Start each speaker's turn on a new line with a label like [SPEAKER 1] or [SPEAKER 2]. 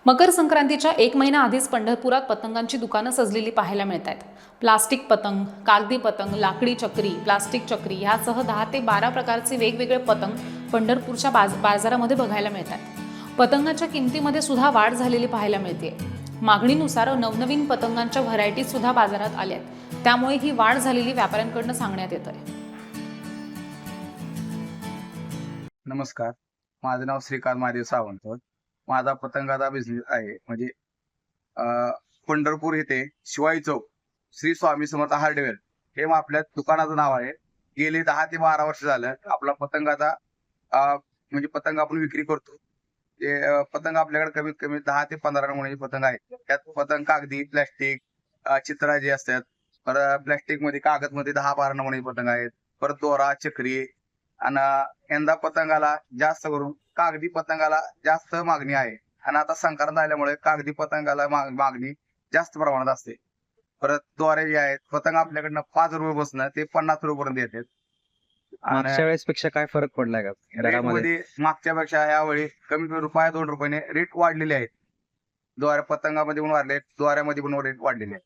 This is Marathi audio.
[SPEAKER 1] मकर संक्रांतीच्या एक महिना आधीच पंढरपुरात पतंगांची दुकानं सजलेली पाहायला मिळत आहेत. प्लास्टिक पतंग, कागदी पतंग, लाकडी चक्री, प्लास्टिक चक्री यासह 10 ते 12 प्रकारचे वेगवेगळे पतंग पंढरपूरच्या बाजारामध्ये बघायला मिळतात. पतंगाच्या किमतीमध्ये सुद्धा वाढ झालेली पाहायला मिळते. मागणीनुसार नवनवीन पतंगांच्या व्हरायटीज सुद्धा बाजारात आल्या आहेत. त्यामुळे ही वाढ झालेली व्यापाऱ्यांकडून सांगण्यात येत आहे.
[SPEAKER 2] नमस्कार, माझं नाव श्रीकांत महादेव सावंत. माझा पतंगाचा बिझनेस आहे. म्हणजे पंढरपूर येथे शिवाई चौक श्री स्वामी समर्थ हार्डवेअर हे आपल्या दुकानाचं नाव आहे. गेले 10 ते 12 वर्ष झालं आपला पतंगाचा म्हणजे पतंग आपण विक्री करतो. ते पतंग आपल्याकडे कमीत कमी 10 ते 15 नमुन्याचे पतंग आहेत. त्यात पतंग कागदी, प्लॅस्टिक, चित्रा जे असतात, परत प्लॅस्टिक मध्ये, कागद मध्ये 10-12 नमुन्याचे पतंग आहेत. परत दोरा, चक्री. आणि यंदा पतंगाला जास्त करून कागदी पतंगाला जास्त मागणी आहे. आणि आता संक्रांत आल्यामुळे कागदी पतंगाला मागणी जास्त प्रमाणात असते. परत दोरे जे आहेत, पतंग आपल्याकडनं 5 रुपये बसणं ते 50 रुपये पर्यंत येतात.
[SPEAKER 3] मागच्या वेळेस पेक्षा काय फरक पडलाय का दरामध्ये?
[SPEAKER 2] मध्ये मागच्या पेक्षा यावेळी कमी कमी ₹1-2 रुपयाने रेट वाढलेले आहेत. पतंगामध्ये पण वाढले, दोऱ्यामध्ये पण रेट वाढलेले आहेत.